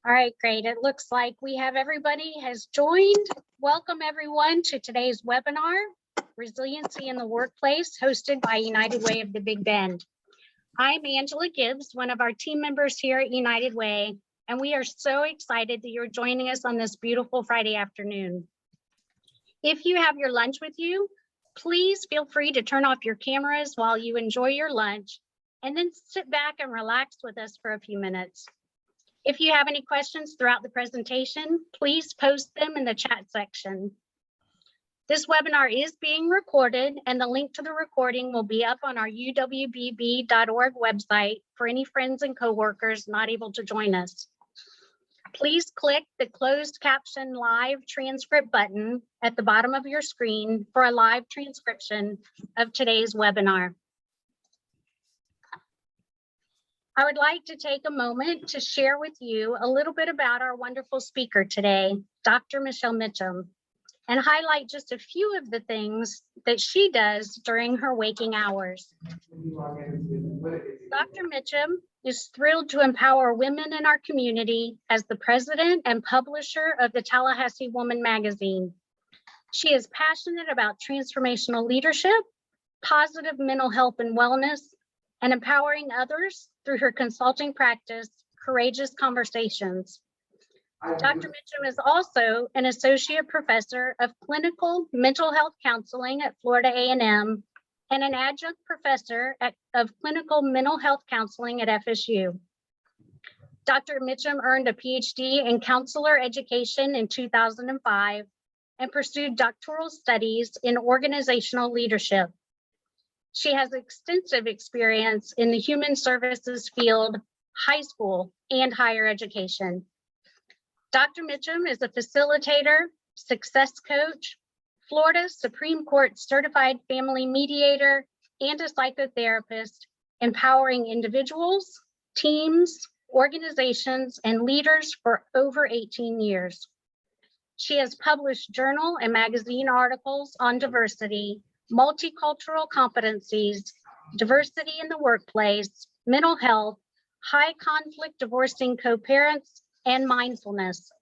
All right, great. It looks like we have everybody has joined. Welcome everyone to today's webinar, Resiliency in the Workplace, hosted by United Way of the Big Bend. I'm Angela Gibbs, one of our team members here at United Way, and we are so excited that you're joining us on this beautiful Friday afternoon. If you have your lunch with you, please feel free to turn off your cameras while you enjoy your lunch, and then sit back and relax with us for a few minutes. If you have any questions throughout the presentation, please post them in the chat section. This webinar is being recorded, and the link to the recording will be up on our uwbb.org website for any friends and coworkers not able to join us. Please click the closed caption live transcript button at the bottom of your screen for a live transcription of today's webinar. I would like to take a moment to share with you a little bit about our wonderful speaker today, Dr. Michelle Mitchum, and highlight just a few of the things that she does during her waking hours. Dr. Mitchum is thrilled to empower women in our community as the president and publisher of the Tallahassee Woman magazine. She is passionate about transformational leadership, positive mental health and wellness, and empowering others through her consulting practice, Courageous Conversations. Dr. Mitchum is also an associate professor of clinical mental health counseling at Florida A&M and an adjunct professor of clinical mental health counseling at FSU. Dr. Mitchum earned a PhD in counselor education in 2005 and pursued doctoral studies in organizational leadership. She has extensive experience in the human services field, high school, and higher education. Dr. Mitchum is a facilitator, success coach, Florida Supreme Court certified family mediator, and a psychotherapist, empowering individuals, teams, organizations, and leaders for over 18 years. She has published journal and magazine articles on diversity, multicultural competencies, diversity in the workplace, mental health, high conflict divorcing co-parents, and mindfulness.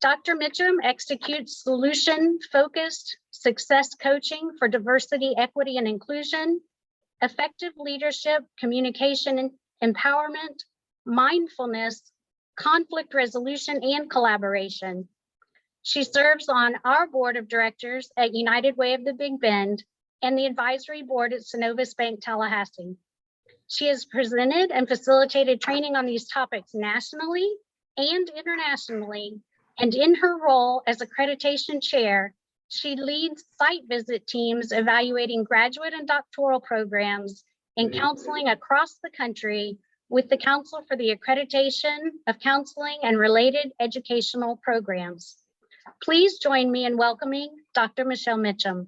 Dr. Mitchum executes solution-focused success coaching for diversity, equity, and inclusion, effective leadership, communication, empowerment, mindfulness, conflict resolution, and collaboration. She serves on our board of directors at United Way of the Big Bend and the advisory board at Synovus Bank Tallahassee. She has presented and facilitated training on these topics nationally and internationally, and in her role as accreditation chair, she leads site visit teams evaluating graduate and doctoral programs in counseling across the country with the Council for the Accreditation of Counseling and Related Educational Programs. Please join me in welcoming Dr. Michelle Mitchum.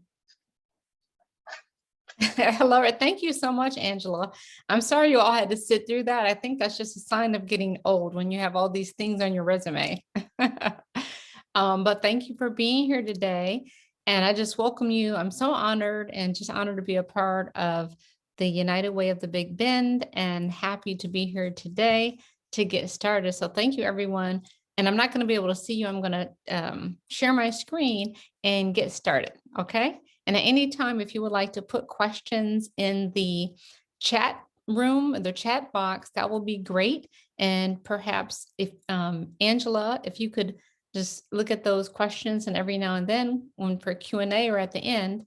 Hello, thank you so much, Angela. I'm sorry you all had to sit through that. I think that's just a sign of getting old when you have all these things on your resume. But thank you for being here today. And I just welcome you. I'm so honored and just honored to be a part of the United Way of the Big Bend and happy to be here today to get started. So thank you, everyone. And I'm not going to be able to see you. I'm going to share my screen and get started. Okay. And at any time, if you would like to put questions in the chat room, the chat box, that will be great. And perhaps if Angela, if you could just look at those questions, and every now and then when for Q&A or at the end,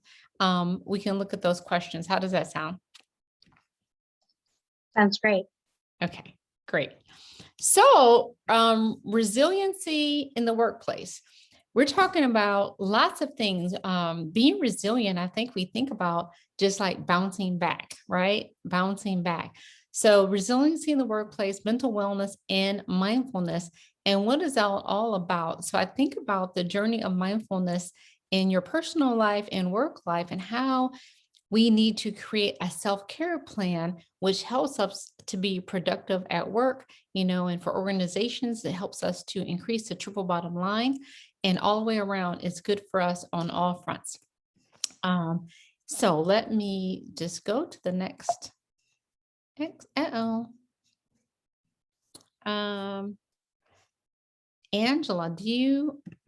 we can look at those questions. How does that sound? Sounds great. Okay, great. So resiliency in the workplace. We're talking about lots of things. Being resilient, I think we think about just like bouncing back, right? Bouncing back. So resiliency in the workplace, mental wellness, and mindfulness. And what is that all about? So I think about the journey of mindfulness in your personal life and work life, and how we need to create a self-care plan, which helps us to be productive at work, and for organizations, it helps us to increase the triple bottom line, and all the way around, it's good for us on all fronts. So let me just go to the next. Angela,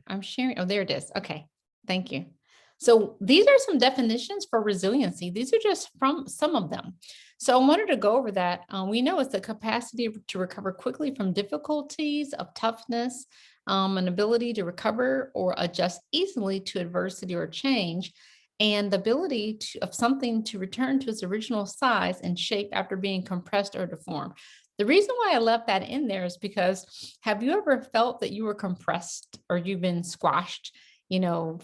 I'm sharing, oh, there it is. Okay, thank you. So these are some definitions for resiliency. These are just from some of them. So I wanted to go over that. We know it's the capacity to recover quickly from difficulties, of toughness, an ability to recover or adjust easily to adversity or change, and the ability of something to return to its original size and shape after being compressed or deformed. The reason why I left that in there is because have you ever felt that you were compressed or you've been squashed,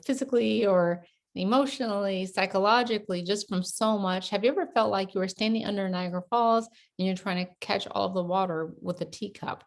physically or emotionally, psychologically, just from so much? Have you ever felt like you were standing under Niagara Falls and you're trying to catch all of the water with a teacup?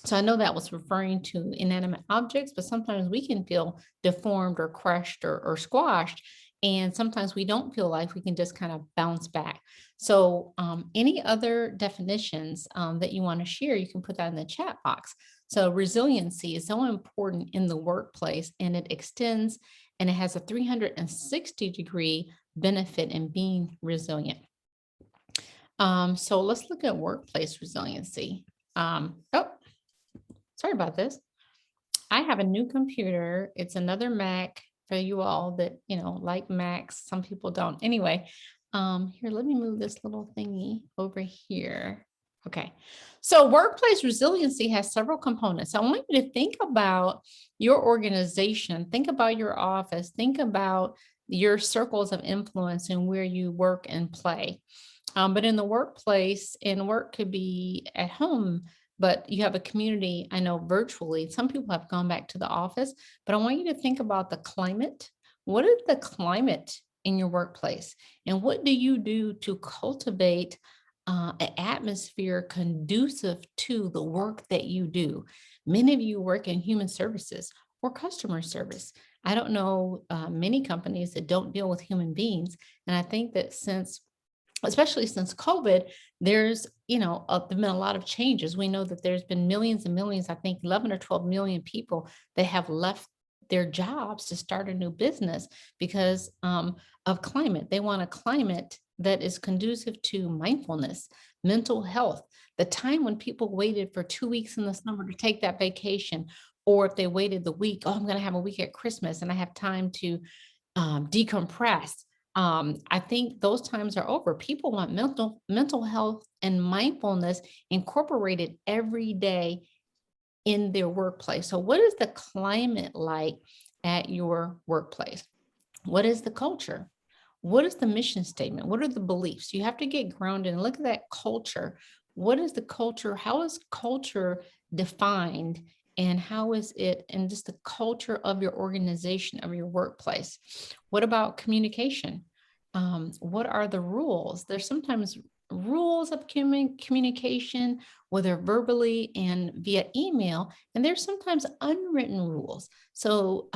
So I know that was referring to inanimate objects, but sometimes we can feel deformed or crushed or squashed. And sometimes we don't feel like we can just kind of bounce back. So any other definitions that you want to share, you can put that in the chat box. So resiliency is so important in the workplace, and it extends and it has a 360-degree benefit in being resilient. So let's look at workplace resiliency. Oh, sorry about this. I have a new computer. It's another Mac for you all that, like Macs. Some people don't. Anyway, here, let me move this little thingy over here. Okay. So workplace resiliency has several components. I want you to think about your organization, think about your office, think about your circles of influence and where you work and play. But in the workplace, and work could be at home, but you have a community, I know virtually, some people have gone back to the office, but I want you to think about the climate. What is the climate in your workplace? And what do you do to cultivate an atmosphere conducive to the work that you do? Many of you work in human services or customer service. I don't know many companies that don't deal with human beings. And I think that especially since COVID, there's been a lot of changes. We know that there's been millions and millions, I think 11 or 12 million people that have left their jobs to start a new business because of climate. They want a climate that is conducive to mindfulness, mental health. The time when people waited for 2 weeks in the summer to take that vacation, or if they waited the week, oh, I'm going to have a week at Christmas and I have time to decompress. I think those times are over. People want mental health and mindfulness incorporated every day in their workplace. So what is the climate like at your workplace? What is the culture? What is the mission statement? What are the beliefs? You have to get grounded and look at that culture. What is the culture? How is culture defined? And how is it and just the culture of your organization, of your workplace? What about communication? What are the rules? There's sometimes rules of communication, whether verbally and via email, and there's sometimes unwritten rules. So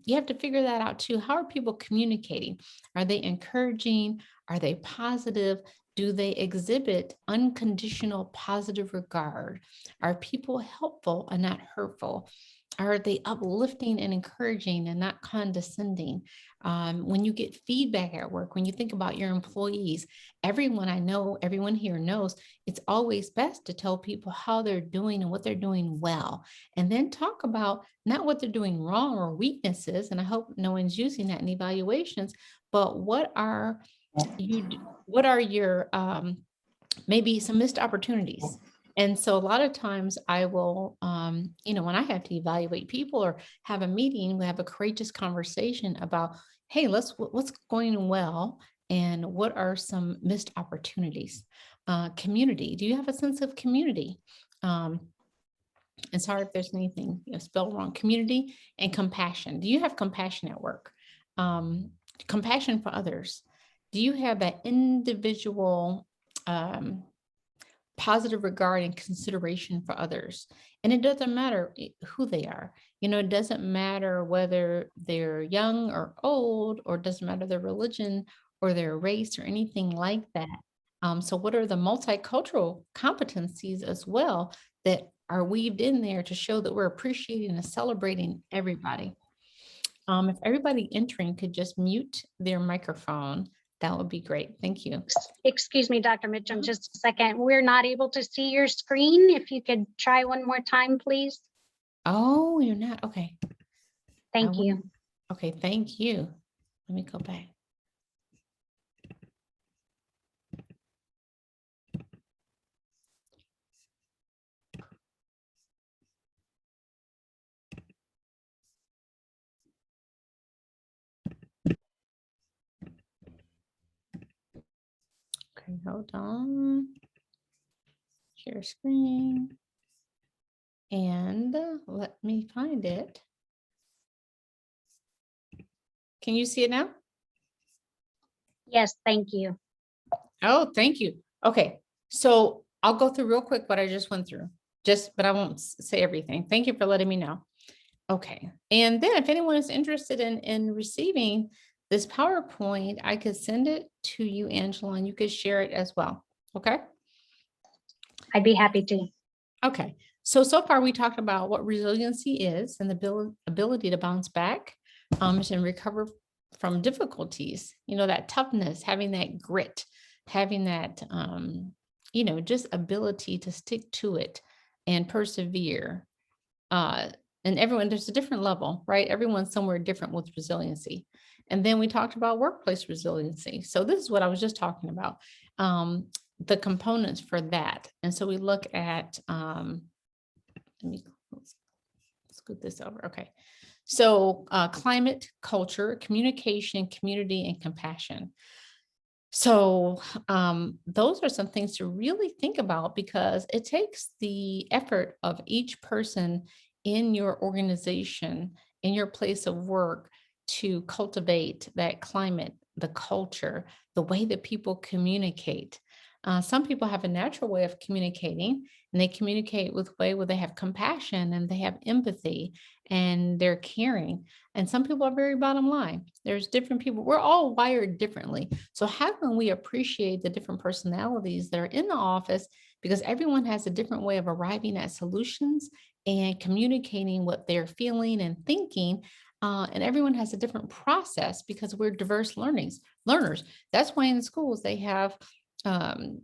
you have to figure that out too. How are people communicating? Are they encouraging? Are they positive? Do they exhibit unconditional positive regard? Are people helpful and not hurtful? Are they uplifting and encouraging and not condescending? When you get feedback at work, when you think about your employees, everyone here knows it's always best to tell people how they're doing and what they're doing well, and then talk about not what they're doing wrong or weaknesses. And I hope no one's using that in evaluations, but what are your maybe some missed opportunities. And so a lot of times I will, when I have to evaluate people or have a meeting, we have a courageous conversation about, hey, what's going well and what are some missed opportunities? Community. Do you have a sense of community? And sorry if there's anything spelled wrong. Community and compassion. Do you have compassion at work? Compassion for others. Do you have that individual positive regard and consideration for others? And it doesn't matter who they are. It doesn't matter whether they're young or old, or it doesn't matter their religion or their race or anything like that. So what are the multicultural competencies as well that are weaved in there to show that we're appreciating and celebrating everybody? If everybody entering could just mute their microphone, that would be great. Thank you. Excuse me, Dr. Mitchum, just a second. We're not able to see your screen. If you could try one more time, please. Oh, you're not. Okay. Thank you. Okay, thank you. Let me go back. Okay, hold on. Share screen. And let me find it. Can you see it now? Yes, thank you. Oh, thank you. Okay, so I'll go through real quick what I just went through, but I won't say everything. Thank you for letting me know. Okay, and then if anyone is interested in receiving this PowerPoint, I could send it to you, Angela, and you could share it as well. Okay. I'd be happy to. Okay, so far we talked about what resiliency is and the ability to bounce back and recover from difficulties, that toughness, having that grit, having that, just ability to stick to it and persevere. Uh, and everyone, there's a different level, right? Everyone's somewhere different with resiliency. And then we talked about workplace resiliency. So this is what I was just talking about. The components for that. And so we look at, let me scoot this over. Okay. So climate, culture, communication, community, and compassion. So those are some things to really think about because it takes the effort of each person in your organization, in your place of work, to cultivate that climate, the culture, the way that people communicate. Some people have a natural way of communicating, and they communicate with way where they have compassion and they have empathy and they're caring. And some people are very bottom line. There's different people. We're all wired differently. So how can we appreciate the different personalities that are in the office? Because everyone has a different way of arriving at solutions and communicating what they're feeling and thinking. And everyone has a different process because we're diverse learners. That's why in the schools they have um,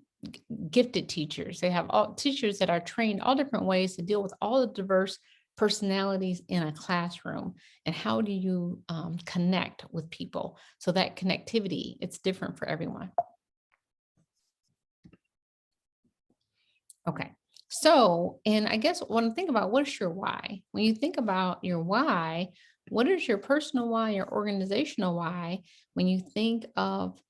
gifted teachers. They have all teachers that are trained all different ways to deal with all the diverse personalities in a classroom. And how do you connect with people? So that connectivity, it's different for everyone. Okay. So, and I guess when I think about what is your why, when you think about your why, what is your personal why, your organizational why, when you think of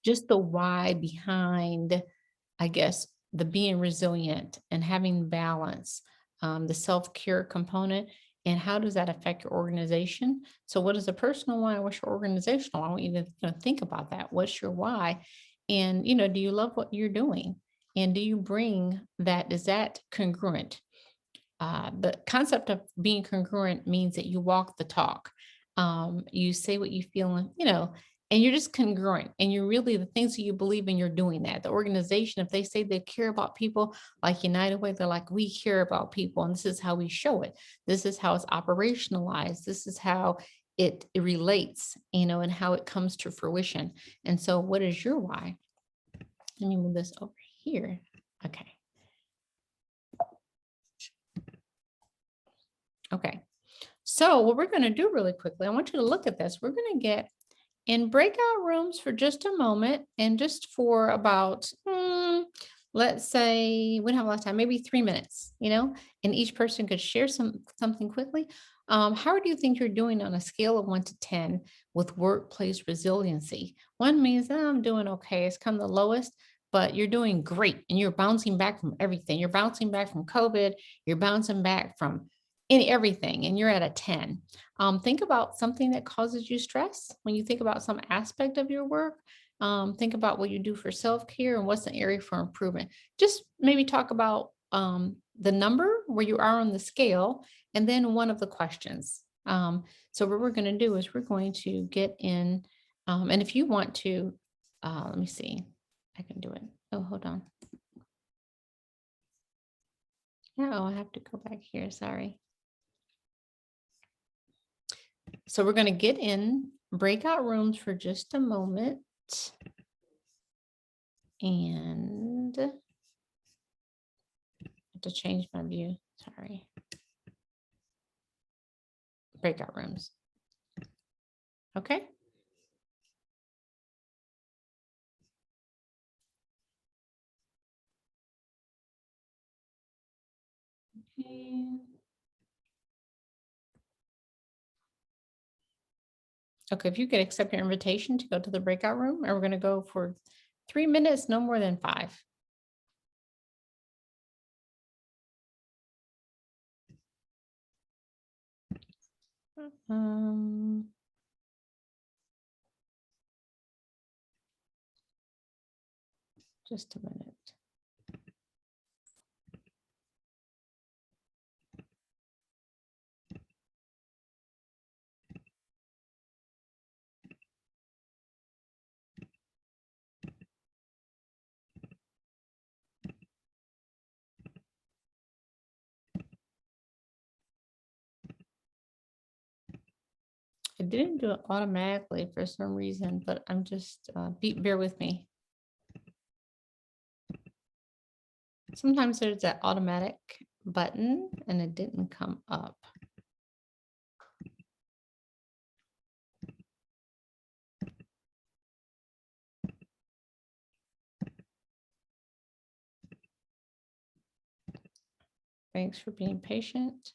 just the why behind, I guess, the being resilient and having balance, the self-care component, and how does that affect your organization? So what is the personal why? What's your organizational? I want you to think about that. What's your why? And, do you love what you're doing? And do you bring that? Is that congruent? The concept of being congruent means that you walk the talk. You say what you feel, and you're just congruent. And you're really the things that you believe in, you're doing that. The organization, if they say they care about people, like United Way, they're like, we care about people, and this is how we show it. This is how it's operationalized. This is how it relates, and how it comes to fruition. And so, what is your why? Let me move this over here. Okay. Okay. So what we're going to do really quickly, I want you to look at this. We're going to get in breakout rooms for just a moment and just for about, let's say we don't have a lot of time, maybe 3 minutes, and each person could share something quickly. How do you think you're doing on a scale of 1 to 10 with workplace resiliency? 1 means I'm doing okay. It's kind of the lowest, but you're doing great and you're bouncing back from everything. You're bouncing back from COVID. You're bouncing back from everything, and you're at a 10. Think about something that causes you stress. When you think about some aspect of your work, think about what you do for self-care and what's the area for improvement. Just maybe talk about the number where you are on the scale, and then one of the questions. So what we're going to do is we're going to get in, and if you want to, let me see, I can do it. Oh, hold on. Oh, I have to go back here. Sorry. So we're going to get in breakout rooms for just a moment. And I have to change my view. Sorry. Breakout rooms. Okay. Okay, if you could accept your invitation to go to the breakout room, and we're going to go for 3 minutes, no more than 5. Just a minute. It didn't do it automatically for some reason, but I'm just, bear with me. Sometimes there's that automatic button and it didn't come up. Thanks for being patient.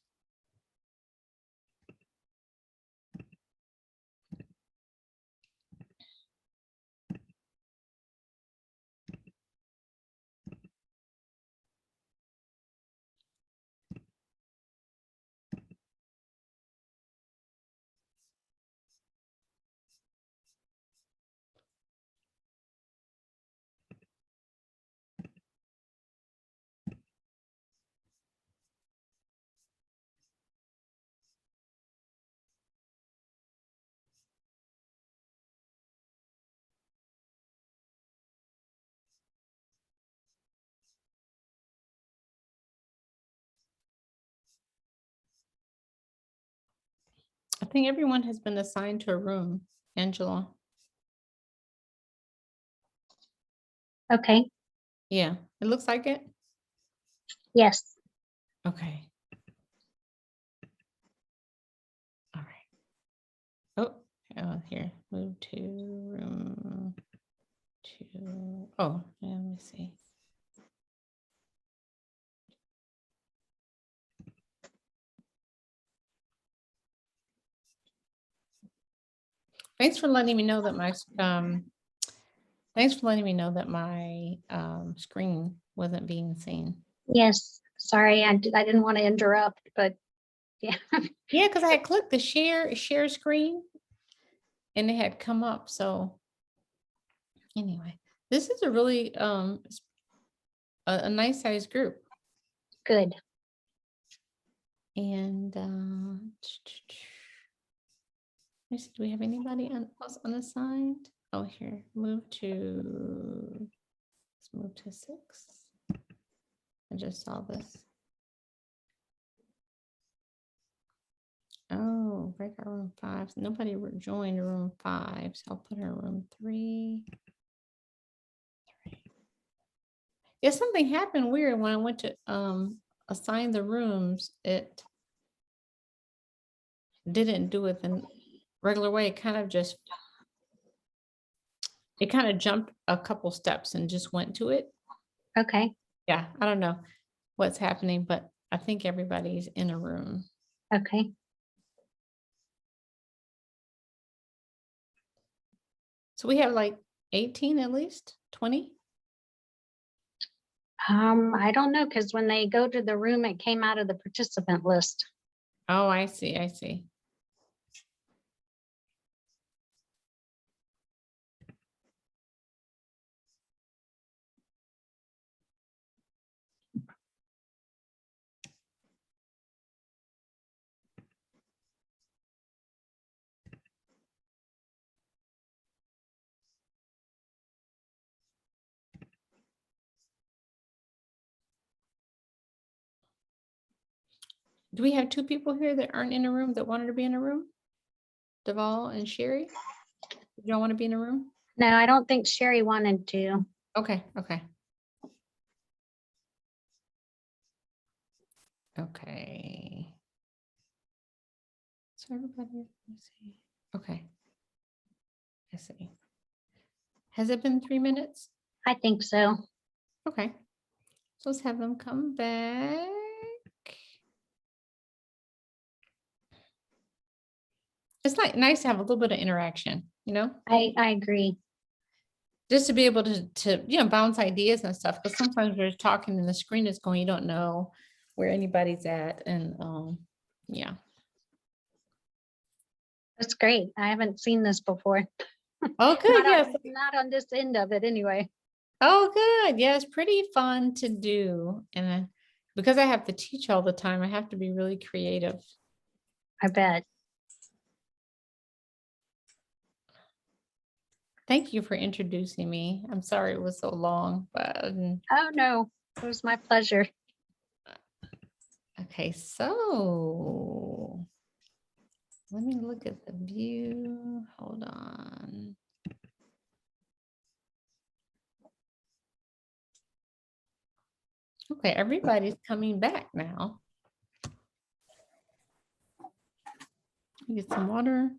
I think everyone has been assigned to a room, Angela. Okay, Yeah, it looks like it. yes. Okay. All right. Oh, here, move to room 2. Oh, yeah, let me see. Thanks for letting me know that my screen wasn't being seen. Yes, sorry, I didn't want to interrupt, but yeah. Yeah, because I had clicked the share screen and it had come up. So anyway, this is a really a nice sized group. Good. And let's see, do we have anybody else unassigned? Oh, here, let's move to 6. I just saw this. Oh, breakout room 5. Nobody joined room 5, so I'll put her in room 3. Yeah, something happened weird when I went to assign the rooms. It didn't do it the regular way. It kind of jumped a couple steps and just went to it. Okay, Yeah, I don't know what's happening, but I think everybody's in a room. okay. So we have like 18 at least, 20. I don't know, because when they go to the room, it came out of the participant list. Oh, I see. I see. Do we have 2 people here that aren't in a room that wanted to be in a room? Deval and Sherry? You don't want to be in a room? No, I don't think Sherry wanted to. Okay, okay. Okay. So everybody, let me see. Okay. I see. Has it been 3 minutes? I think so. Okay. So let's have them come back. It's like nice to have a little bit of interaction, I agree. just to be able to bounce ideas and stuff. Because sometimes we're talking and the screen is going, you don't know where anybody's at. And yeah. That's great. I haven't seen this before. Oh, good. Yes. Not on this end of it anyway. Oh, good. Yeah, it's pretty fun to do. And because I have to teach all the time, I have to be really creative. I bet. Thank you for introducing me. I'm sorry it was so long, but Oh, no, it was my pleasure. okay, so let me look at the view. Hold on. Okay, everybody's coming back now. Get some water.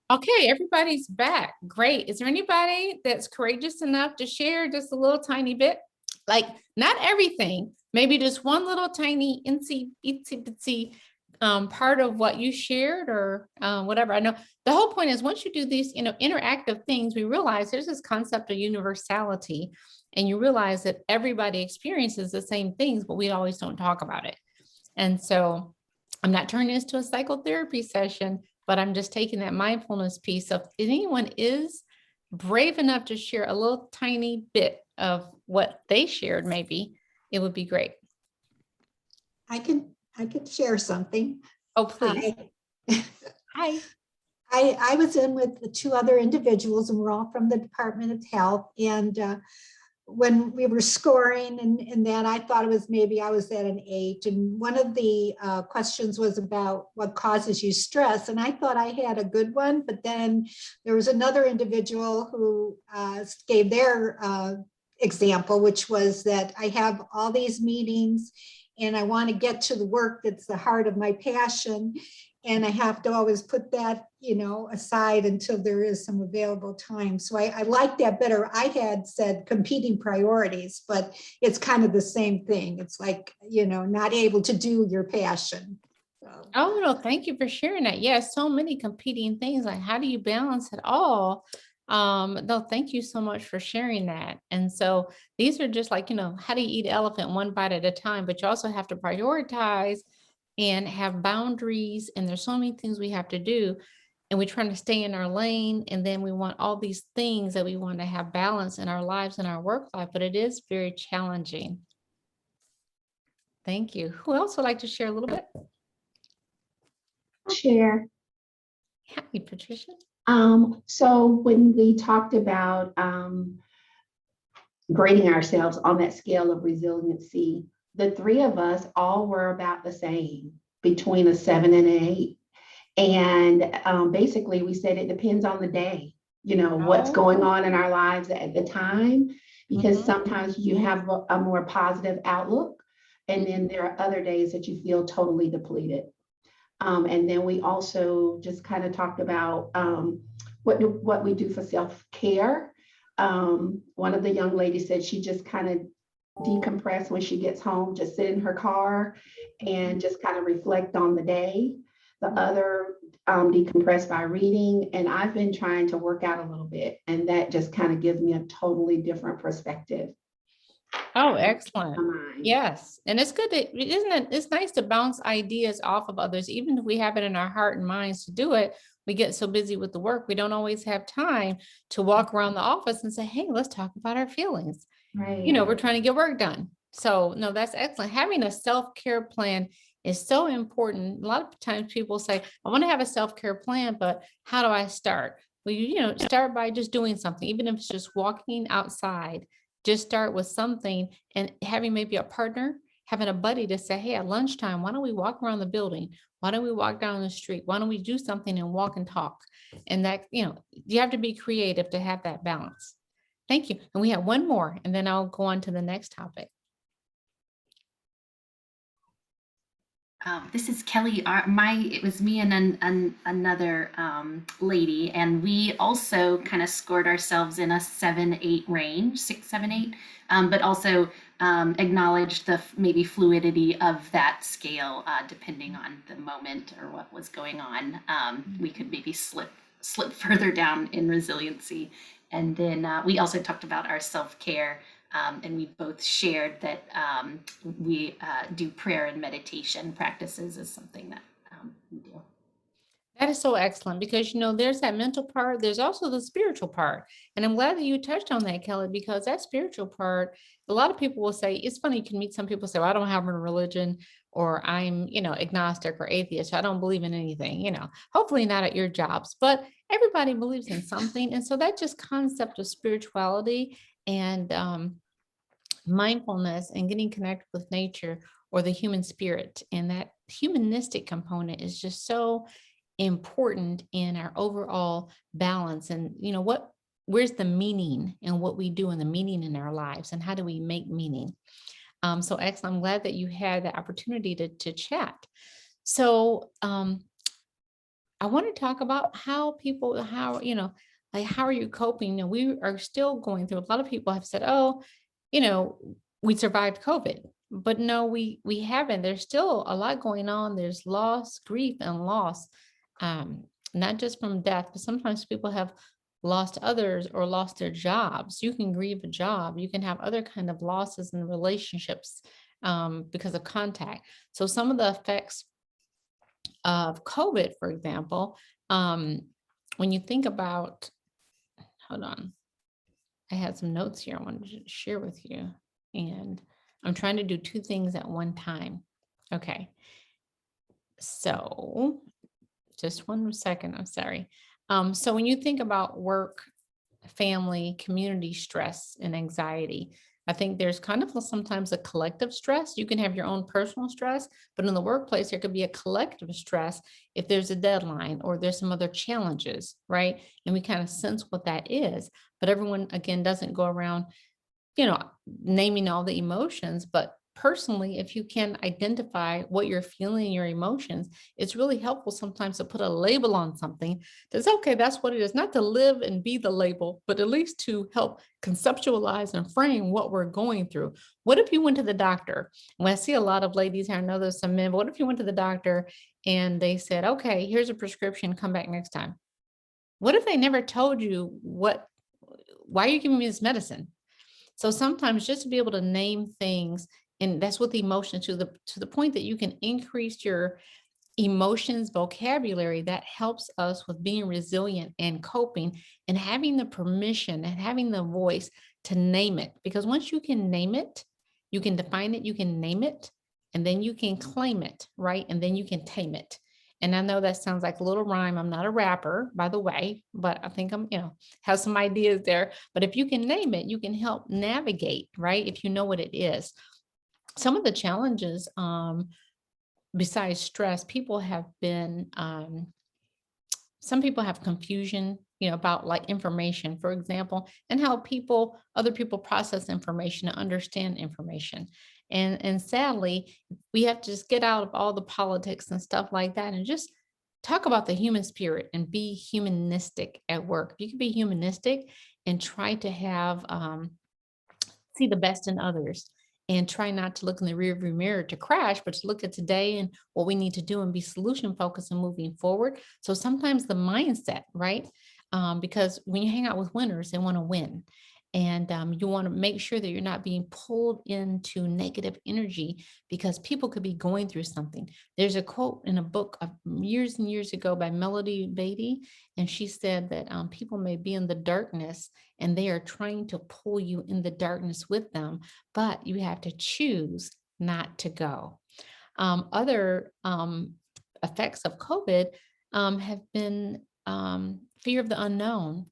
Okay, everybody's back. Great. Is there anybody that's courageous enough to share just a little tiny bit? Like not everything, maybe just one little tiny itsy bitsy part of what you shared or whatever. I know the whole point is once you do these, interactive things, we realize there's this concept of universality, and you realize that everybody experiences the same things, but we always don't talk about it. And so I'm not turning this to a psychotherapy session, but I'm just taking that mindfulness piece of if anyone is brave enough to share a little tiny bit of what they shared, maybe it would be great. I could share something. Oh, please. Hi. Hi. I was in with the two other individuals, and we're all from the Department of Health. And when we were scoring and that, I thought it was maybe I was at an 8. And one of the questions was about what causes you stress. And I thought I had a good one, but then there was another individual who gave their example, which was that I have all these meetings and I want to get to the work that's the heart of my passion. And I have to always put that, aside until there is some available time. So I like that better. I had said competing priorities, but it's kind of the same thing. It's like, not able to do your passion. So. Oh, no, thank you for sharing that. Yes, so many competing things. Like, how do you balance it all? No, thank you so much for sharing that. And so these are just like, how do you eat elephant one bite at a time, but you also have to prioritize and have boundaries. And there's so many things we have to do. And we're trying to stay in our lane. And then we want all these things that we want to have balance in our lives and our work life, but it is very challenging. Thank you. Who else would like to share a little bit? Share. Happy, Patricia. So when we talked about grading ourselves on that scale of resiliency, the three of us all were about the same, between a 7 and an 8. And basically we said it depends on the day, what's going on in our lives at the time, because sometimes you have a more positive outlook. And then there are other days that you feel totally depleted. And then we also just kind of talked about what we do for self-care. One of the young ladies said she just kind of decompress when she gets home, just sit in her car and just kind of reflect on the day. The other decompress by reading. And I've been trying to work out a little bit, and that just kind of gives me a totally different perspective. Oh, excellent. Yes. And it's good that, isn't it? It's nice to bounce ideas off of others. Even if we have it in our heart and minds to do it, we get so busy with the work, we don't always have time to walk around the office and say, hey, let's talk about our feelings. Right. We're trying to get work done. So no, that's excellent. Having a self-care plan is so important. A lot of times people say, I want to have a self-care plan, but how do I start? Well, start by just doing something, even if it's just walking outside. Just start with something, and having maybe a partner, having a buddy to say, hey, at lunchtime, why don't we walk around the building? Why don't we walk down the street? Why don't we do something and walk and talk? And that, you have to be creative to have that balance. Thank you. And we have one more, and then I'll go on to the next topic. This is Kelly. It was me and another lady, and we also kind of scored ourselves in a 7-8 range, 6, 7, 8, but also acknowledged the maybe fluidity of that scale, depending on the moment or what was going on. We could maybe slip further down in resiliency, and then we also talked about our self-care. And we both shared that we do prayer and meditation practices as something that we do. That is so excellent because, there's that mental part, there's also the spiritual part. And I'm glad that you touched on that, Kelly, because that spiritual part, a lot of people will say, it's funny, you can meet some people say, well, I don't have a religion, or I'm, agnostic or atheist. I don't believe in anything, hopefully not at your jobs, but everybody believes in something. And so that just concept of spirituality and mindfulness and getting connected with nature or the human spirit, and that humanistic component is just so important in our overall balance. And where's the meaning in what we do, and the meaning in our lives, and how do we make meaning? So excellent. I'm glad that you had the opportunity to chat. So I want to talk about how are you coping? We are still going through, a lot of people have said, oh, we survived COVID, but no, we haven't. There's still a lot going on. There's loss, grief, and loss, not just from death, but sometimes people have lost others or lost their jobs. You can grieve a job. You can have other kind of losses in relationships because of contact. So some of the effects of COVID, for example, when you think about, hold on, I had some notes here I wanted to share with you, and I'm trying to do two things at one time. Okay. So just 1 second, I'm sorry. So when you think about work, family, community stress, and anxiety, I think there's kind of sometimes a collective stress. You can have your own personal stress, but in the workplace, there could be a collective stress if there's a deadline or there's some other challenges, right? And we kind of sense what that is, but everyone, again, doesn't go around, naming all the emotions. But personally, if you can identify what you're feeling, your emotions, it's really helpful sometimes to put a label on something that's okay, that's what it is, not to live and be the label, but at least to help conceptualize and frame what we're going through. What if you went to the doctor? When I see a lot of ladies here, I know there's some men, but what if you went to the doctor and they said, okay, here's a prescription, come back next time? What if they never told you why are you giving me this medicine? So sometimes just to be able to name things, and that's with emotion, to the point that you can increase your emotions vocabulary, that helps us with being resilient and coping, and having the permission and having the voice to name it. Because once you can name it, you can define it, you can name it, and then you can claim it, right? And then you can tame it. And I know that sounds like a little rhyme. I'm not a rapper, by the way, but I think I'm, have some ideas there. But if you can name it, you can help navigate, right? If you know what it is. Some of the challenges, besides stress, people have been, some people have confusion, about like information, for example, and how other people process information and understand information. And sadly, we have to just get out of all the politics and stuff like that and just talk about the human spirit and be humanistic at work. You can be humanistic and try to have, see the best in others, and try not to look in the rearview mirror to crash, but to look at today and what we need to do and be solution focused and moving forward. So sometimes the mindset, right? Because when you hang out with winners, they want to win. And you want to make sure that you're not being pulled into negative energy, because people could be going through something. There's a quote in a book of years and years ago by Melody Beatty, and she said that people may be in the darkness and they are trying to pull you in the darkness with them, but you have to choose not to go. Other effects of COVID have been fear of the unknown,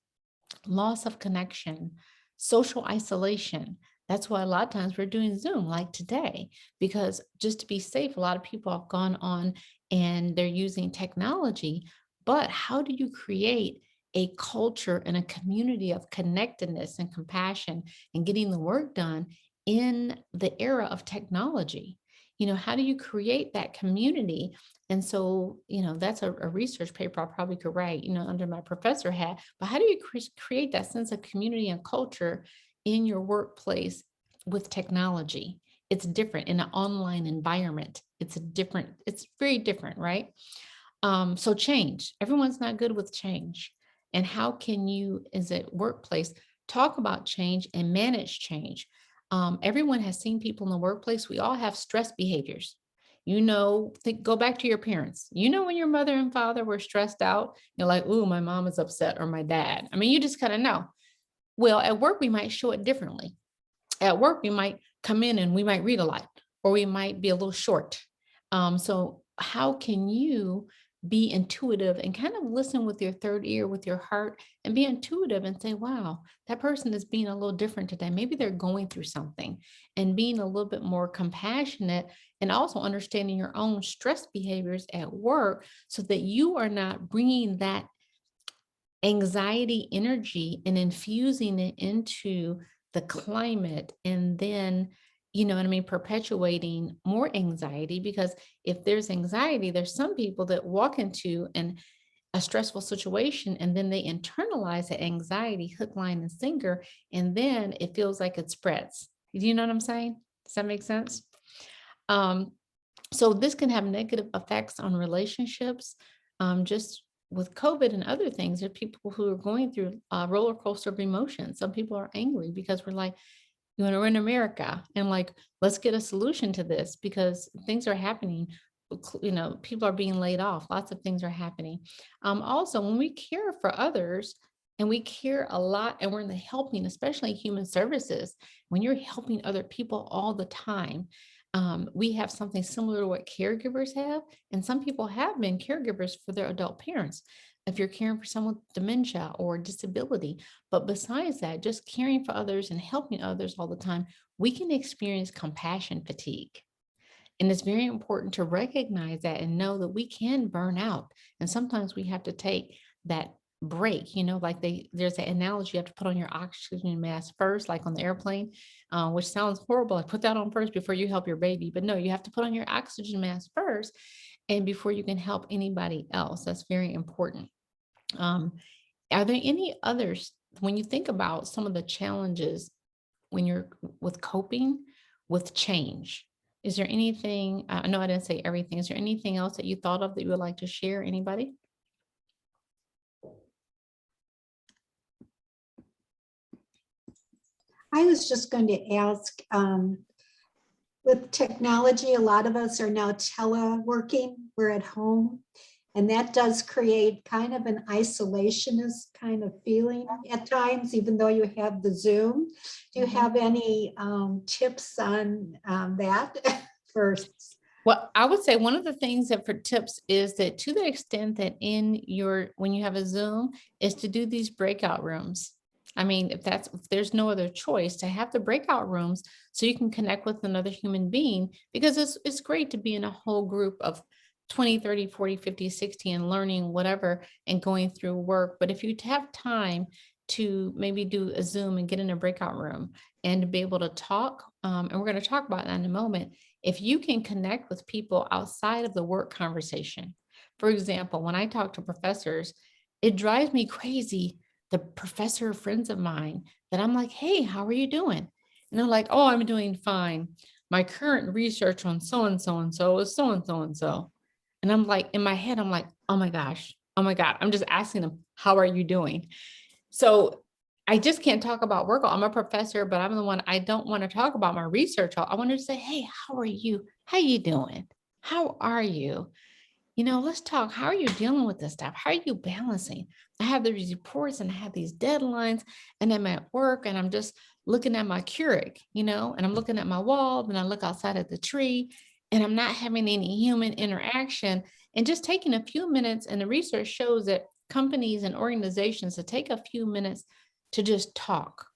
loss of connection, social isolation. That's why a lot of times we're doing Zoom like today, because just to be safe, a lot of people have gone on and they're using technology. But how do you create a culture and a community of connectedness and compassion and getting the work done in the era of technology. How do you create that community? And so, that's a research paper I probably could write, under my professor hat. But how do you create that sense of community and culture in your workplace with technology? It's different in an online environment. It's very different, right? So change, everyone's not good with change. And how can you, as a workplace, talk about change and manage change? Everyone has seen people in the workplace. We all have stress behaviors. Go back to your parents. When your mother and father were stressed out, you're like, "Ooh, my mom is upset," or "my dad." I mean, you just kind of know. Well, at work, we might show it differently. At work, we might come in and we might read a lot, or we might be a little short. So how can you be intuitive and kind of listen with your third ear, with your heart, and be intuitive and say, wow, that person is being a little different today. Maybe they're going through something, and being a little bit more compassionate, and also understanding your own stress behaviors at work so that you are not bringing that anxiety energy and infusing it into the climate, and then perpetuating more anxiety. Because if there's anxiety, there's some people that walk into a stressful situation and then they internalize the anxiety, hook, line, and sinker, and then it feels like it spreads. Do you know what I'm saying? Does that make sense? So this can have negative effects on relationships. Just with COVID and other things, there are people who are going through a roller coaster of emotions. Some people are angry because we're like, we're in America, and like, let's get a solution to this because things are happening. People are being laid off. Lots of things are happening. Also, when we care for others, and we care a lot, and we're in the helping, especially human services, when you're helping other people all the time, we have something similar to what caregivers have. And some people have been caregivers for their adult parents, if you're caring for someone with dementia or disability. But besides that, just caring for others and helping others all the time, we can experience compassion fatigue. And it's very important to recognize that and know that we can burn out. And sometimes we have to take that break, like there's an analogy, you have to put on your oxygen mask first, like on the airplane, which sounds horrible. Like, put that on first before you help your baby. But no, you have to put on your oxygen mask first, and before you can help anybody else. That's very important. Are there any others, when you think about some of the challenges when you're with coping with change? Is there anything, I know I didn't say everything, is there anything else that you thought of that you would like to share? Anybody? I was just going to ask, with technology, a lot of us are now teleworking, we're at home, and that does create kind of an isolationist kind of feeling at times, even though you have the Zoom. Do you have any tips on that first? Well, I would say one of the things that for tips is that, to the extent that when you have a Zoom, is to do these breakout rooms. I mean, if there's no other choice, to have the breakout rooms so you can connect with another human being, because it's great to be in a whole group of 20, 30, 40, 50, 60 and learning whatever and going through work. But if you have time to maybe do a Zoom and get in a breakout room and to be able to talk, and we're going to talk about that in a moment, if you can connect with people outside of the work conversation. For example, when I talk to professors, it drives me crazy, the professor friends of mine, that I'm like, hey, how are you doing? And they're like, oh, I'm doing fine. My current research on so-and-so and so is so-and-so and so. And I'm like, in my head, I'm like, oh my gosh, oh my God. I'm just asking them, how are you doing? So I just can't talk about work. I'm a professor, but I'm the one, I don't want to talk about my research. I want to say, hey, how are you? How you doing? How are you? Let's talk. How are you dealing with this stuff? How are you balancing? I have these reports and I have these deadlines, and I'm at work and I'm just looking at my Keurig, and I'm looking at my wall, and I look outside at the tree, and I'm not having any human interaction, and just taking a few minutes. And the research shows that companies and organizations to take a few minutes to just talk.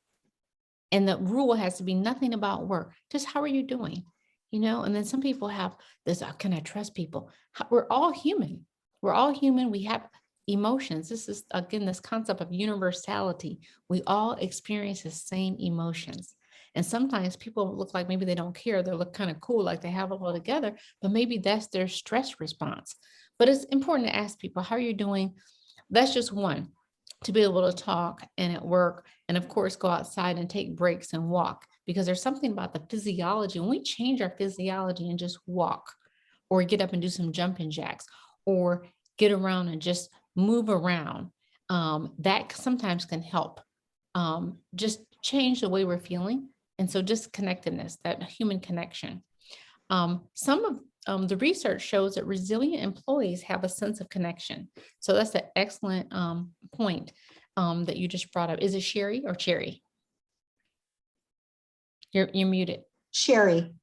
And the rule has to be nothing about work. Just how are you doing? And then some people have this, can I trust people? We're all human. We're all human. We have emotions. This is, again, this concept of universality. We all experience the same emotions. And sometimes people look like maybe they don't care. They look kind of cool, like they have it all together, but maybe that's their stress response. But it's important to ask people, how are you doing? That's just one, to be able to talk and at work, and of course, go outside and take breaks and walk, because there's something about the physiology. When we change our physiology and just walk, or get up and do some jumping jacks, or get around and just move around, that sometimes can help just change the way we're feeling. And so just connectedness, that human connection. Some of the research shows that resilient employees have a sense of connection. So that's an excellent point that you just brought up. Is it Sherry or Cherry? You're muted. Sherry.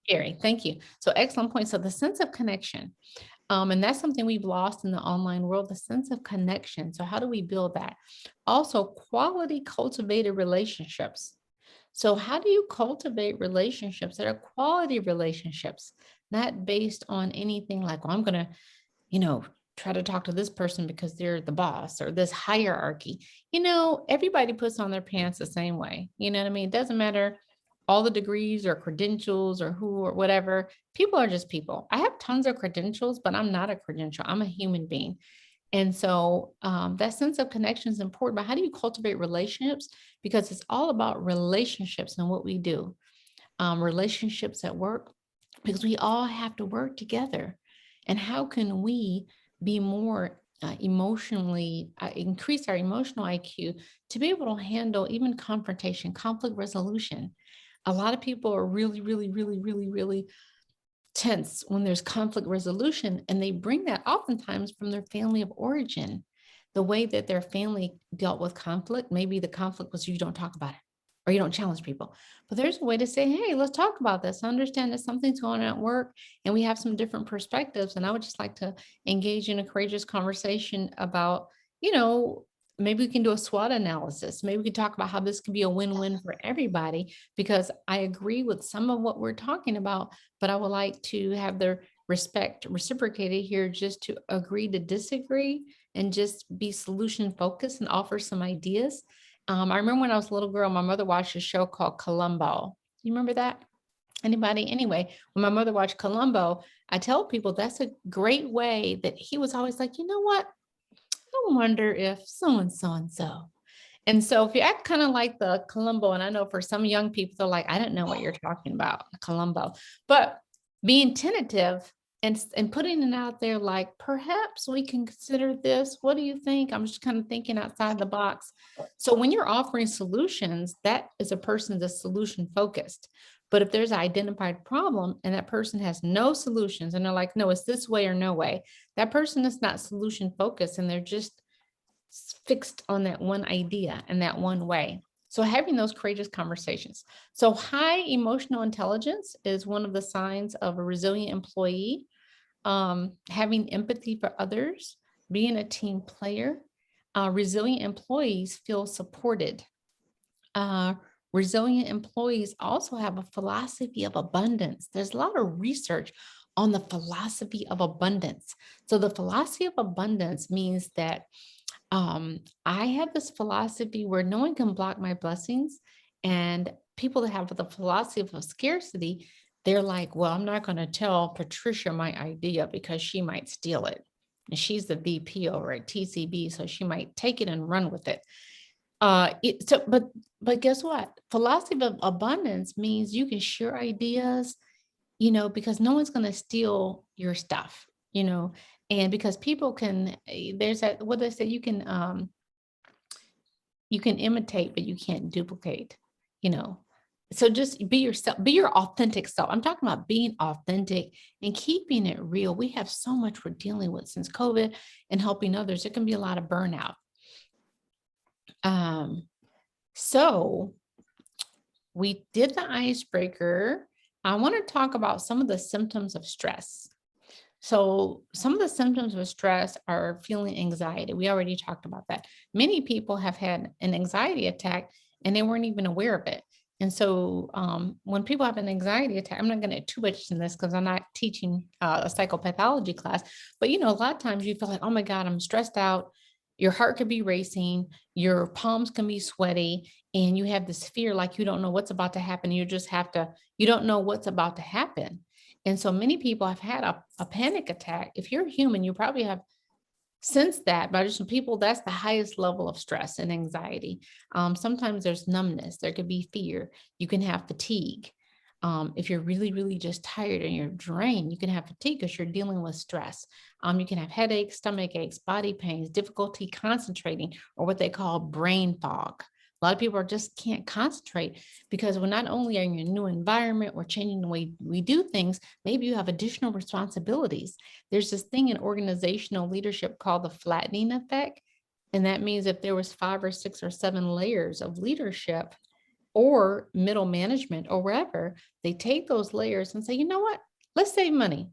Sherry, thank you. So excellent point. So the sense of connection, and that's something we've lost in the online world, the sense of connection. So how do we build that? Also, quality cultivated relationships. So how do you cultivate relationships that are quality relationships, not based on anything like, well, I'm going to, try to talk to this person because they're the boss, or this hierarchy. Everybody puts on their pants the same way. You know what I mean? It doesn't matter all the degrees or credentials or who or whatever. People are just people. I have tons of credentials, but I'm not a credential. I'm a human being. And so that sense of connection is important. But how do you cultivate relationships? Because it's all about relationships and what we do. Relationships at work, because we all have to work together. And how can we be more emotionally, increase our emotional IQ to be able to handle even confrontation, conflict resolution? A lot of people are really, really, really, really, really tense when there's conflict resolution, and they bring that oftentimes from their family of origin. The way that their family dealt with conflict, maybe the conflict was you don't talk about it or you don't challenge people. But there's a way to say, hey, let's talk about this. I understand that something's going on at work and we have some different perspectives. And I would just like to engage in a courageous conversation about, maybe we can do a SWOT analysis. Maybe we can talk about how this could be a win-win for everybody, because I agree with some of what we're talking about, but I would like to have the respect reciprocated here, just to agree to disagree and just be solution focused and offer some ideas. I remember when I was a little girl, my mother watched a show called Columbo. You remember that? Anybody? Anyway, when my mother watched Columbo, I tell people that's a great way that he was always like, you know what? I wonder if so and so. And so if you act kind of like the Columbo, and I know for some young people, they're like, I don't know what you're talking about, Columbo, but being tentative and putting it out there, like, perhaps we can consider this. What do you think? I'm just kind of thinking outside the box. So when you're offering solutions, that is a person that's solution focused. But if there's an identified problem and that person has no solutions and they're like, no, it's this way or no way, that person is not solution focused, and they're just fixed on that one idea and that one way. So having those courageous conversations. So high emotional intelligence is one of the signs of a resilient employee. Having empathy for others, being a team player. Resilient employees feel supported. Resilient employees also have a philosophy of abundance. There's a lot of research on the philosophy of abundance. So the philosophy of abundance means that I have this philosophy where no one can block my blessings. And people that have the philosophy of scarcity, they're like, well, I'm not going to tell Patricia my idea because she might steal it. And she's the VP over at TCB, so she might take it and run with it. But guess what? Philosophy of abundance means you can share ideas, because no one's going to steal your stuff, and because people can, there's that, what they say, you can imitate, but you can't duplicate, So just be yourself, be your authentic self. I'm talking about being authentic and keeping it real. We have so much we're dealing with since COVID and helping others. There can be a lot of burnout. So we did the icebreaker. I want to talk about some of the symptoms of stress. So some of the symptoms of stress are feeling anxiety. We already talked about that. Many people have had an anxiety attack and they weren't even aware of it. And so when people have an anxiety attack, I'm not going to get too much in this because I'm not teaching a psychopathology class, but a lot of times you feel like, oh my God, I'm stressed out. Your heart could be racing, your palms can be sweaty, and you have this fear like you don't know what's about to happen. You don't know what's about to happen. And so many people have had a panic attack. If you're human, you probably have sensed that, but just some people, that's the highest level of stress and anxiety. Sometimes there's numbness, there could be fear, you can have fatigue. If you're really, really just tired and you're drained, you can have fatigue because you're dealing with stress. You can have headaches, stomach aches, body pains, difficulty concentrating, or what they call brain fog. A lot of people just can't concentrate because we're not only are in a new environment, we're changing the way we do things. Maybe you have additional responsibilities. There's this thing in organizational leadership called the flattening effect. And that means if there was 5 or 6 or 7 layers of leadership or middle management or wherever, they take those layers and say, you know what, let's save money.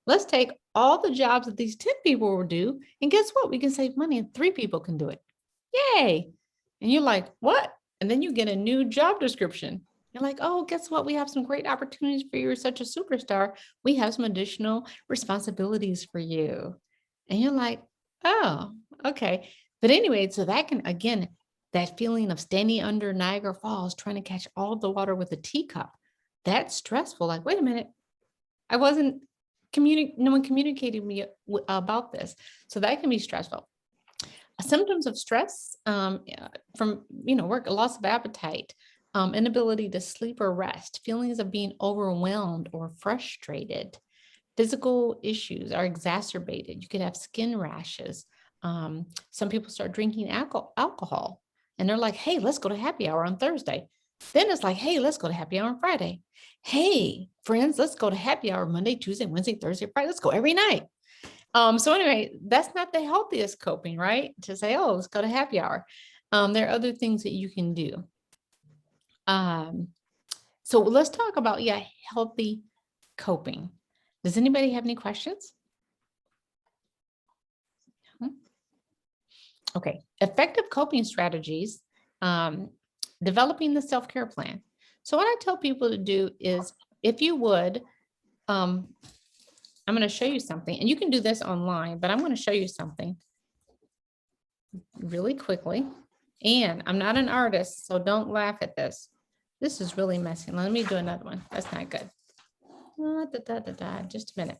Let's take all the jobs that these 10 people will do. And guess what? We can save money and 3 people can do it. Yay. And you're like, what? And then you get a new job description. You're like, oh, guess what? We have some great opportunities for you. You're such a superstar. We have some additional responsibilities for you. And you're like, oh, okay. But anyway, so that can, again, that feeling of standing under Niagara Falls, trying to catch all the water with a teacup, that's stressful. Like, wait a minute. No one communicated me about this. So that can be stressful. Symptoms of stress from work, loss of appetite, inability to sleep or rest, feelings of being overwhelmed or frustrated. Physical issues are exacerbated. You could have skin rashes. Some people start drinking alcohol and they're like, hey, let's go to happy hour on Thursday. Then it's like, hey, let's go to happy hour on Friday. Hey, friends, let's go to happy hour Monday, Tuesday, Wednesday, Thursday, Friday. Let's go every night. So anyway, that's not the healthiest coping, right? To say, oh, let's go to happy hour. There are other things that you can do. So let's talk about, healthy coping. Does anybody have any questions? Okay, effective coping strategies, developing the self-care plan. So what I tell people to do is, if you would, I'm going to show you something, and you can do this online, but I'm going to show you something really quickly. And I'm not an artist, so don't laugh at this. This is really messy. Let me do another one. That's not good. Just a minute.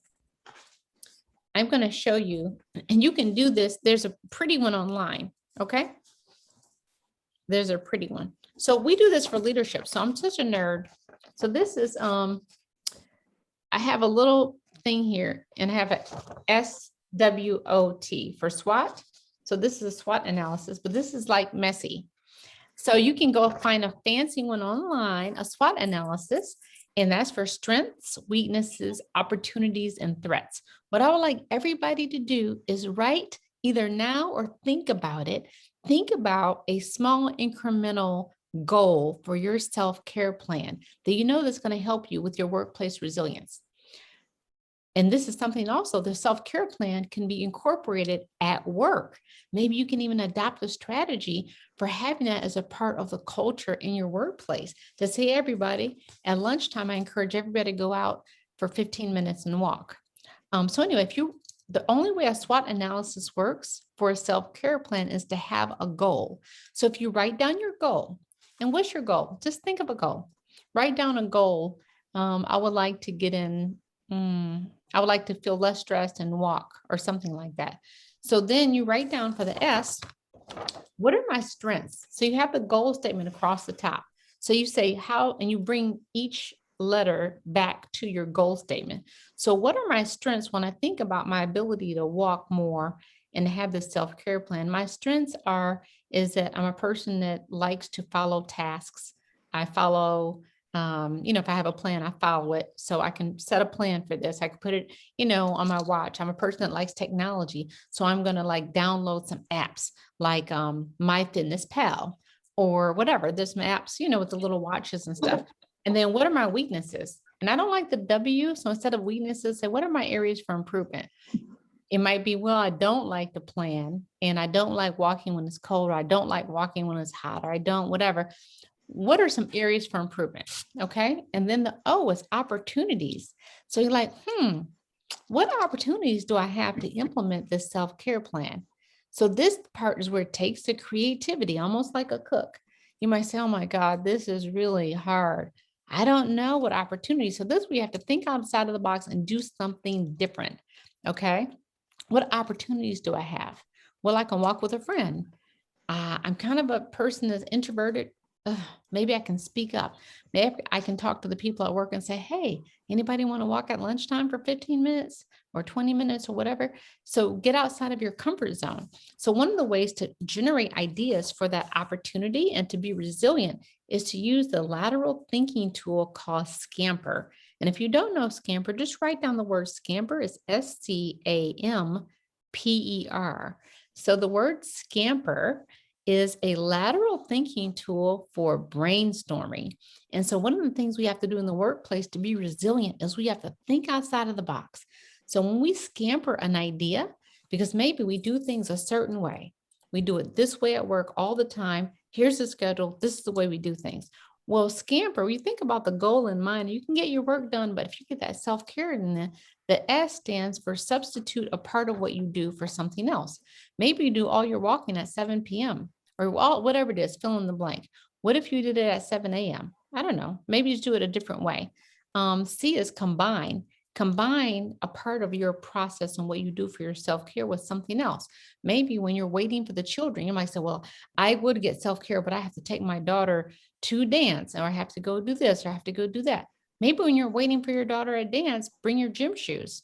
I'm going to show you, and you can do this. There's a pretty one online. Okay. There's a pretty one. So we do this for leadership. So I'm such a nerd. So this is, I have a little thing here and I have a SWOT for SWOT. So this is a SWOT analysis, but this is like messy. So you can go find a fancy one online, a SWOT analysis, and that's for strengths, weaknesses, opportunities, and threats. What I would like everybody to do is write either now or think about it. Think about a small incremental goal for your self-care plan that you know that's going to help you with your workplace resilience. And this is something also, the self-care plan can be incorporated at work. Maybe you can even adopt a strategy for having that as a part of the culture in your workplace. To say, everybody, at lunchtime, I encourage everybody to go out for 15 minutes and walk. So anyway, the only way a SWOT analysis works for a self-care plan is to have a goal. So if you write down your goal, and what's your goal? Just think of a goal. Write down a goal. I would like to get in, I would like to feel less stressed and walk, or something like that. So then you write down for the S, what are my strengths? So you have the goal statement across the top. So you say how, and you bring each letter back to your goal statement. So what are my strengths when I think about my ability to walk more and have this self-care plan? My strengths is that I'm a person that likes to follow tasks. I follow, if I have a plan, I follow it. So I can set a plan for this. I can put it, on my watch. I'm a person that likes technology. So I'm going to download some apps like MyFitnessPal or whatever. There's some apps, with the little watches and stuff. And then what are my weaknesses? And I don't like the W. So instead of weaknesses, say, what are my areas for improvement? It might be, well, I don't like the plan and I don't like walking when it's cold, or I don't like walking when it's hot, or I don't, whatever. What are some areas for improvement? Okay. And then the O is opportunities. So you're like, what opportunities do I have to implement this self-care plan? So this part is where it takes the creativity, almost like a cook. You might say, oh my God, this is really hard. I don't know what opportunities. So this, we have to think outside of the box and do something different. Okay. What opportunities do I have? Well, I can walk with a friend. I'm kind of a person that's introverted. Maybe I can speak up. Maybe I can talk to the people at work and say, hey, anybody want to walk at lunchtime for 15 minutes or 20 minutes or whatever? So get outside of your comfort zone. So one of the ways to generate ideas for that opportunity and to be resilient is to use the lateral thinking tool called Scamper. And if you don't know Scamper, just write down the word Scamper. It's SCAMPER. So the word Scamper is a lateral thinking tool for brainstorming. And so one of the things we have to do in the workplace to be resilient is we have to think outside of the box. So when we scamper an idea, because maybe we do things a certain way, we do it this way at work all the time. Here's the schedule. This is the way we do things. Well, scamper, you think about the goal in mind, you can get your work done, but if you get that self-care in there, the S stands for substitute a part of what you do for something else. Maybe you do all your walking at 7 p.m. or whatever it is, fill in the blank. What if you did it at 7 a.m.? I don't know. Maybe you do it a different way. C is combine. Combine a part of your process and what you do for your self-care with something else. Maybe when you're waiting for the children, you might say, well, I would get self-care, but I have to take my daughter to dance, or I have to go do this, or I have to go do that. Maybe when you're waiting for your daughter at dance, bring your gym shoes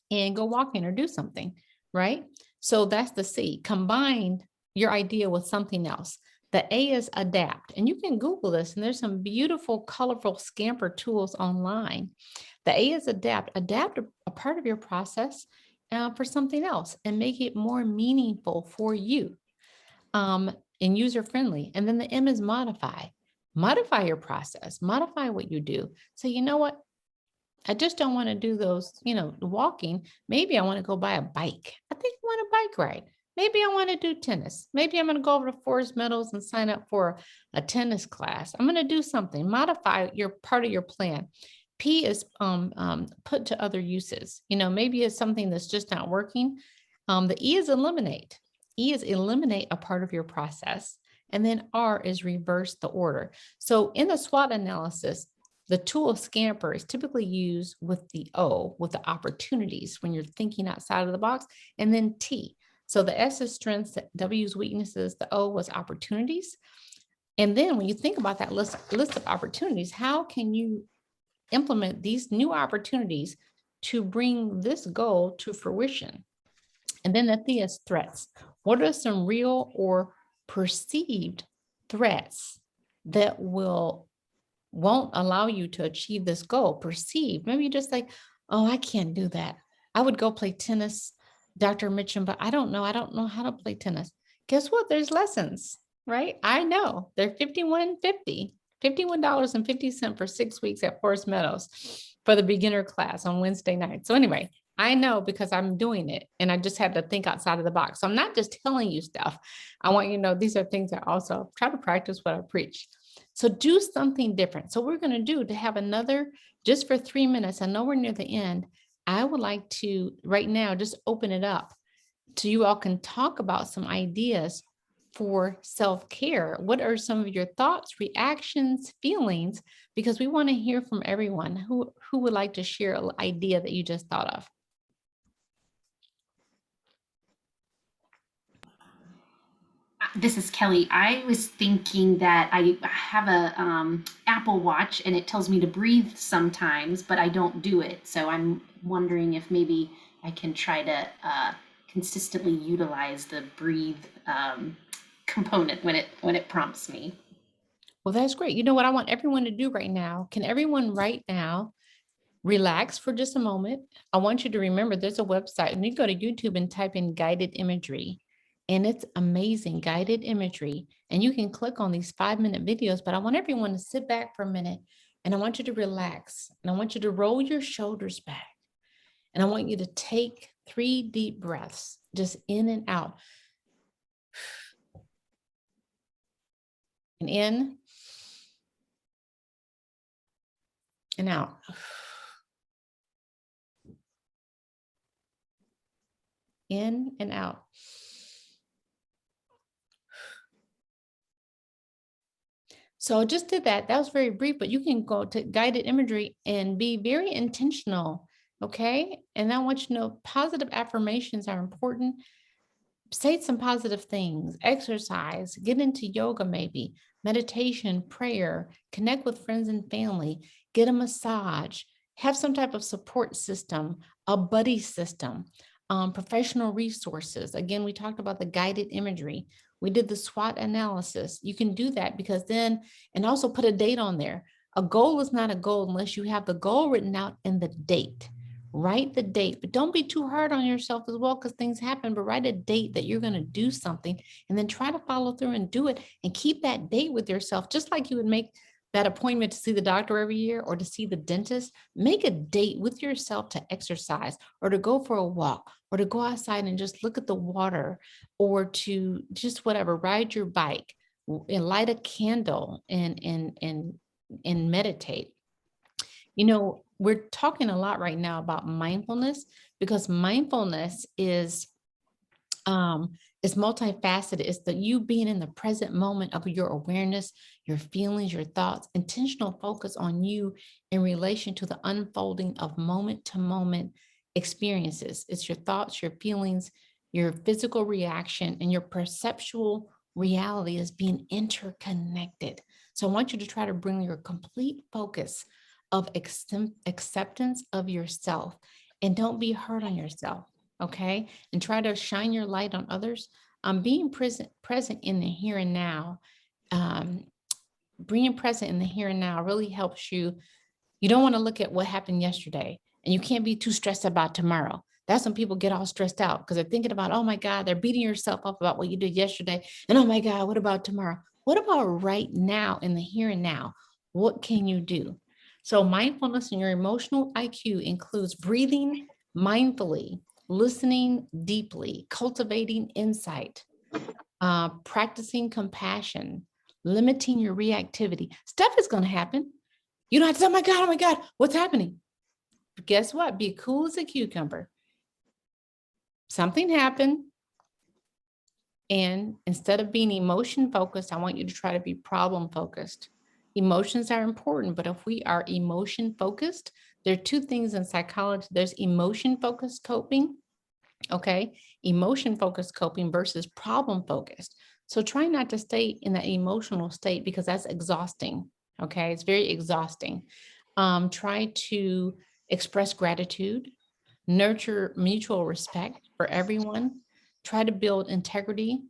and go walking or do something, right? So that's the C. Combine your idea with something else. The A is adapt. And you can Google this, and there's some beautiful, colorful Scamper tools online. The A is adapt. Adapt a part of your process for something else and make it more meaningful for you and user-friendly. And then the M is modify. Modify your process. Modify what you do. So you know what? I just don't want to do those, walking. Maybe I want to go buy a bike. I think I want a bike ride. Maybe I want to do tennis. Maybe I'm going to go over to Forest Meadows and sign up for a tennis class. I'm going to do something. Modify your part of your plan. P is put to other uses. Maybe it's something that's just not working. The E is eliminate. E is eliminate a part of your process. And then R is reverse the order. So in the SWOT analysis, the tool Scamper is typically used with the O, with the opportunities when you're thinking outside of the box, and then T. So the S is strengths, W is weaknesses, the O was opportunities. And then when you think about that list of opportunities, how can you implement these new opportunities to bring this goal to fruition? And then the T is threats. What are some real or perceived threats that won't allow you to achieve this goal? Perceived, maybe you're just like, oh, I can't do that. I would go play tennis, Dr. Mitchum, but I don't know how to play tennis. Guess what? There's lessons, right? I know they're $51.50 for 6 weeks at Forest Meadows for the beginner class on Wednesday night. So anyway, I know because I'm doing it and I just had to think outside of the box. So I'm not just telling you stuff. I want you to know these are things I also try to practice what I preach. So do something different. So we're going to do to have another, just for 3 minutes. I know we're near the end. I would like to right now just open it up so you all can talk about some ideas for self-care. What are some of your thoughts, reactions, feelings? Because we want to hear from everyone who would like to share an idea that you just thought of. This is Kelly. I was thinking that I have a Apple Watch and it tells me to breathe sometimes, but I don't do it. So I'm wondering if maybe I can try to consistently utilize the breathe component when it prompts me. Well, that's great. You know what I want everyone to do right now? Can everyone right now relax for just a moment? I want you to remember there's a website, and you go to YouTube and type in guided imagery. And it's amazing, guided imagery. And you can click on these 5-minute videos, but I want everyone to sit back for a minute and I want you to relax. And I want you to roll your shoulders back And I want you to take 3 deep breaths, just in and out. And in and out. In and out. So I just did that. That was very brief, but you can go to guided imagery and be very intentional. Okay. And I want you to know positive affirmations are important. Say some positive things, exercise, get into yoga, maybe meditation, prayer, connect with friends and family, get a massage, have some type of support system, a buddy system, professional resources. Again, we talked about the guided imagery. We did the SWOT analysis. You can do that because then, and also put a date on there. A goal is not a goal unless you have the goal written out and the date. Write the date, but don't be too hard on yourself as well because things happen, but write a date that you're going to do something and then try to follow through and do it and keep that date with yourself, just like you would make that appointment to see the doctor every year or to see the dentist. Make a date with yourself to exercise or to go for a walk or to go outside and just look at the water or to just whatever, ride your bike and light a candle and meditate. You know, we're talking a lot right now about mindfulness because mindfulness is multifaceted. It's the you being in the present moment of your awareness, your feelings, your thoughts, intentional focus on you in relation to the unfolding of moment to moment experiences. It's your thoughts, your feelings, your physical reaction, and your perceptual reality is being interconnected. So I want you to try to bring your complete focus of acceptance of yourself and don't be hard on yourself. Okay. And try to shine your light on others. Being present in the here and now, being present in the here and now really helps you. You don't want to look at what happened yesterday and you can't be too stressed about tomorrow. That's when people get all stressed out because they're thinking about, oh my God, they're beating yourself up about what you did yesterday. And oh my God, what about tomorrow? What about right now in the here and now? What can you do? So mindfulness and your emotional IQ includes breathing mindfully, listening deeply, cultivating insight, practicing compassion, limiting your reactivity. Stuff is going to happen. You don't have to say, oh my God, what's happening? But guess what? Be cool as a cucumber. Something happened. And instead of being emotion focused, I want you to try to be problem focused. Emotions are important, but if we are emotion focused, there are 2 things in psychology. There's emotion focused coping. Okay. Emotion focused coping versus problem focused. So try not to stay in that emotional state because that's exhausting. Okay. It's very exhausting. Try to express gratitude, nurture mutual respect for everyone, try to build integrity,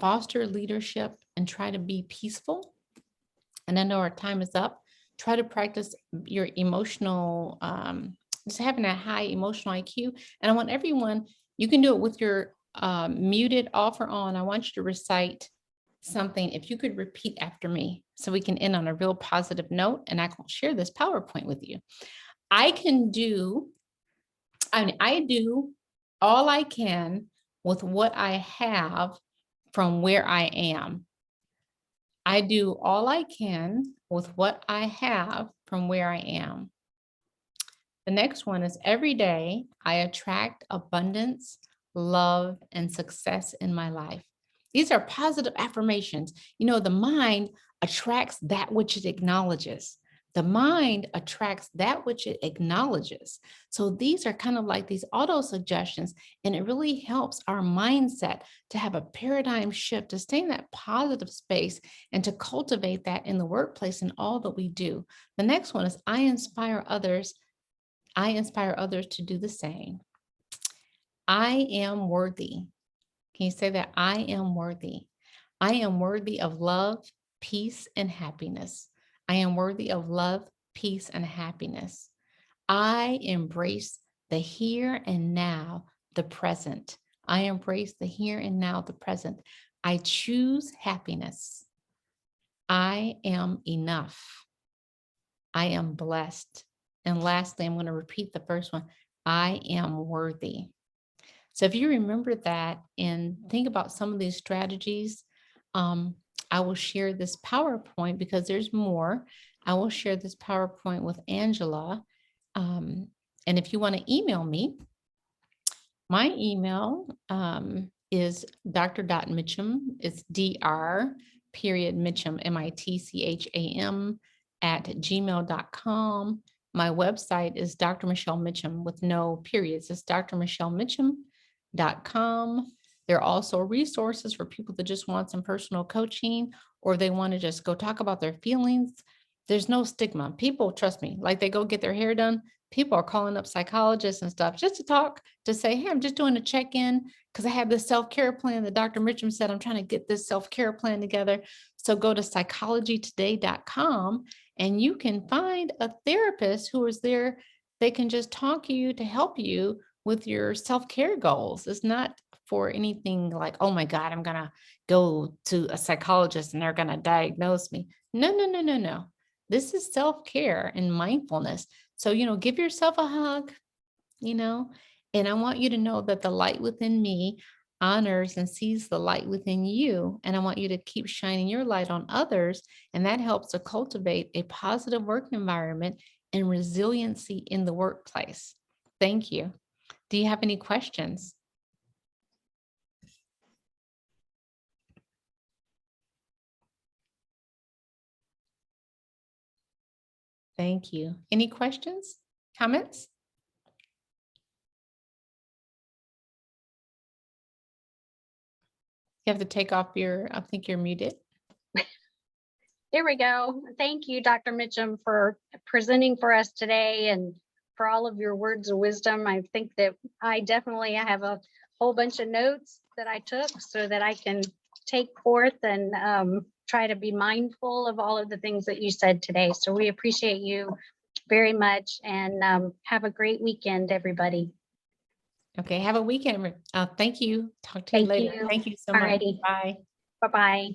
foster leadership, and try to be peaceful. And I know our time is up. Try to practice your emotional, just having a high emotional IQ. And I want everyone, you can do it with your muted off or on. I want you to recite something. If you could repeat after me so we can end on a real positive note and I can share this PowerPoint with you. I do all I can with what I have from where I am. I do all I can with what I have from where I am. The next one is every day I attract abundance, love, and success in my life. These are positive affirmations. You know, the mind attracts that which it acknowledges. The mind attracts that which it acknowledges. So these are kind of like these auto suggestions, and it really helps our mindset to have a paradigm shift, to stay in that positive space and to cultivate that in the workplace and all that we do. The next one is I inspire others to do the same. I am worthy. Can you say that? I am worthy. I am worthy of love, peace, and happiness. I am worthy of love, peace, and happiness. I embrace the here and now, the present. I embrace the here and now, the present. I choose happiness. I am enough. I am blessed. And lastly, I'm going to repeat the first one. I am worthy. So if you remember that and think about some of these strategies, I will share this PowerPoint because there's more. I will share this PowerPoint with Angela. And if you want to email me, my email is dr.mitchum. It's dr.mitchum, M-I-T-C-H-A-M @gmail.com. My website is Dr. Michelle Mitchum with no periods. It's drmichellemitchum.com. There are also resources for people that just want some personal coaching or they want to just go talk about their feelings. There's no stigma. People, trust me, like they go get their hair done. People are calling up psychologists and stuff just to talk, to say, hey, I'm just doing a check-in because I have this self-care plan that Dr. Mitchum said I'm trying to get this self-care plan together. So go to psychologytoday.com and you can find a therapist who is there. They can just talk you to help you with your self-care goals. It's not for anything like, oh my God, I'm going to go to a psychologist and they're going to diagnose me. No, no, no, no, no. This is self-care and mindfulness. So, give yourself a hug, and I want you to know that the light within me honors and sees the light within you. And I want you to keep shining your light on others. And that helps to cultivate a positive work environment and resiliency in the workplace. Thank you. Do you have any questions? Thank you. Any questions, comments? You have to take off I think you're muted. There we go. Thank you, Dr. Mitchum, for presenting for us today and for all of your words of wisdom. I think that I definitely have a whole bunch of notes that I took so that I can take forth and try to be mindful of all of the things that you said today. So we appreciate you very much and have a great weekend, everybody. Okay, have a weekend. Thank you. Talk to you Thank later. you. Thank you so much. Alrighty. Bye. Bye-bye.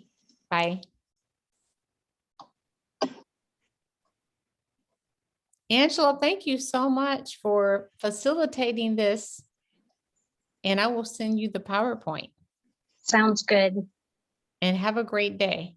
Bye. Angela, thank you so much for facilitating this. And I will send you the PowerPoint. Sounds good. And have a great day.